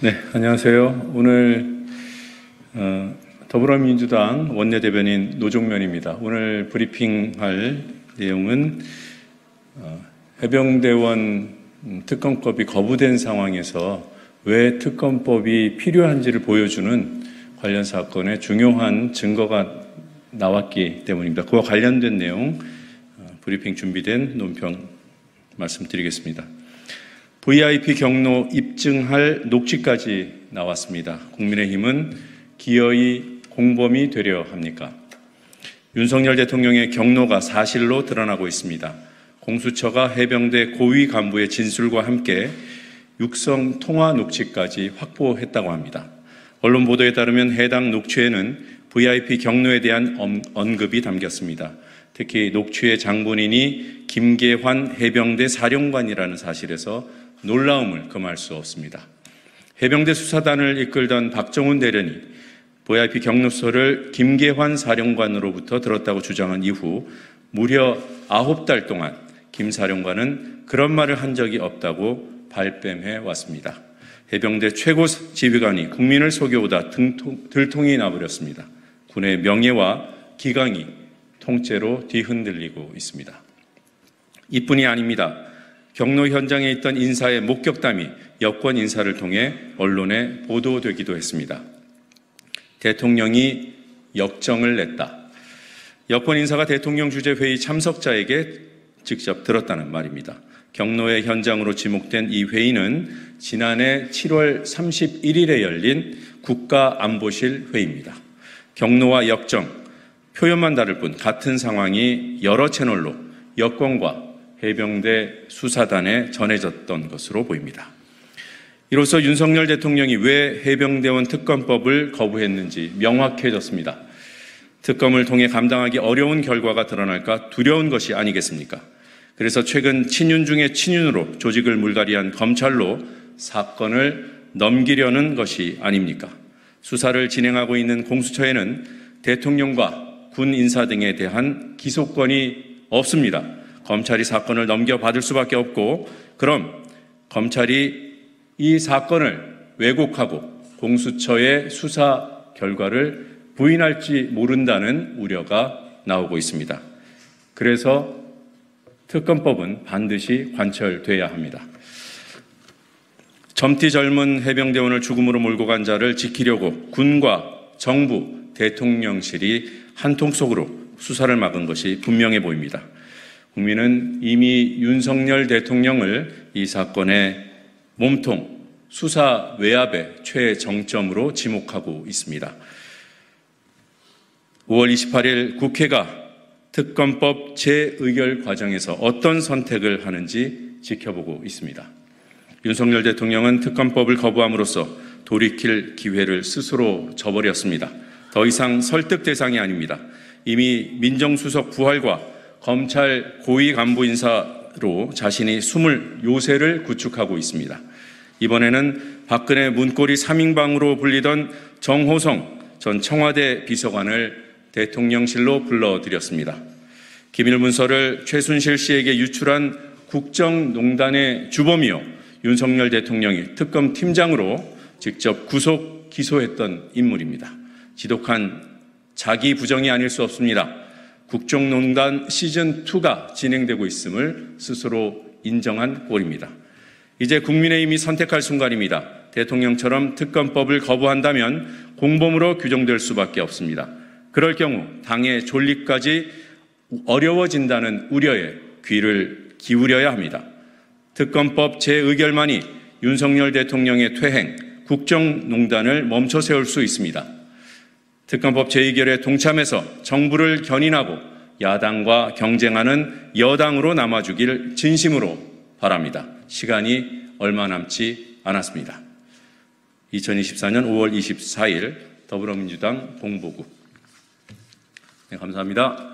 네, 안녕하세요. 오늘 더불어민주당 원내대변인 노종면입니다. 오늘 브리핑할 내용은 해병대원 특검법이 거부된 상황에서 왜 특검법이 필요한지를 보여주는 관련 사건의 중요한 증거가 나왔기 때문입니다. 그와 관련된 내용 브리핑 준비된 논평 말씀드리겠습니다. VIP 경로 입증할 녹취까지 나왔습니다. 국민의힘은 기어이 공범이 되려 합니까? 윤석열 대통령의 경로가 사실로 드러나고 있습니다. 공수처가 해병대 고위 간부의 진술과 함께 육성 통화 녹취까지 확보했다고 합니다. 언론 보도에 따르면 해당 녹취에는 VIP 경로에 대한 언급이 담겼습니다. 특히 녹취의 장본인이 김계환 해병대 사령관이라는 사실에서 놀라움을 금할 수 없습니다. 해병대 수사단을 이끌던 박정훈 대령이 VIP 경로서를 김계환 사령관으로부터 들었다고 주장한 이후 무려 9달 동안 김 사령관은 그런 말을 한 적이 없다고 발뺌해 왔습니다. 해병대 최고 지휘관이 국민을 속여오다 들통이 나버렸습니다. 군의 명예와 기강이 통째로 뒤흔들리고 있습니다. 이뿐이 아닙니다. 경로 현장에 있던 인사의 목격담이 여권 인사를 통해 언론에 보도되기도 했습니다. 대통령이 역정을 냈다. 여권 인사가 대통령 주재 회의 참석자에게 직접 들었다는 말입니다. 경로의 현장으로 지목된 이 회의는 지난해 7월 31일에 열린 국가안보실 회의입니다. 경로와 역정, 표현만 다를 뿐 같은 상황이 여러 채널로 여권과 해병대 수사단에 전해졌던 것으로 보입니다. 이로써 윤석열 대통령이 왜 해병대원 특검법을 거부했는지 명확해졌습니다. 특검을 통해 감당하기 어려운 결과가 드러날까 두려운 것이 아니겠습니까? 그래서 최근 친윤 중에 친윤으로 조직을 물갈이한 검찰로 사건을 넘기려는 것이 아닙니까? 수사를 진행하고 있는 공수처에는 대통령과 군 인사 등에 대한 기소권이 없습니다. 검찰이 사건을 넘겨받을 수밖에 없고, 그럼 검찰이 이 사건을 왜곡하고 공수처의 수사 결과를 부인할지 모른다는 우려가 나오고 있습니다. 그래서 특검법은 반드시 관철돼야 합니다. 젊디 젊은 해병대원을 죽음으로 몰고 간 자를 지키려고 군과 정부, 대통령실이 한통속으로 수사를 막은 것이 분명해 보입니다. 국민은 이미 윤석열 대통령을 이 사건의 몸통, 수사 외압의 최정점으로 지목하고 있습니다. 5월 28일 국회가 특검법 재의결 과정에서 어떤 선택을 하는지 지켜보고 있습니다. 윤석열 대통령은 특검법을 거부함으로써 돌이킬 기회를 스스로 저버렸습니다. 더 이상 설득 대상이 아닙니다. 이미 민정수석 부활과 검찰 고위 간부 인사로 자신이 숨을 요새를 구축하고 있습니다. 이번에는 박근혜 문고리 3인방으로 불리던 정호성 전 청와대 비서관을 대통령실로 불러들였습니다. 기밀문서를 최순실 씨에게 유출한 국정농단의 주범이요, 윤석열 대통령이 특검 팀장으로 직접 구속 기소했던 인물입니다. 지독한 자기 부정이 아닐 수 없습니다. 국정농단 시즌2가 진행되고 있음을 스스로 인정한 꼴입니다. 이제 국민의힘이 선택할 순간입니다. 대통령처럼 특검법을 거부한다면 공범으로 규정될 수밖에 없습니다. 그럴 경우 당의 존립까지 어려워진다는 우려에 귀를 기울여야 합니다. 특검법 재의결만이 윤석열 대통령의 퇴행, 국정농단을 멈춰 세울 수 있습니다. 특검법 재의결에 동참해서 정부를 견인하고 야당과 경쟁하는 여당으로 남아주길 진심으로 바랍니다. 시간이 얼마 남지 않았습니다. 2024년 5월 24일 더불어민주당 봉보구. 네, 감사합니다.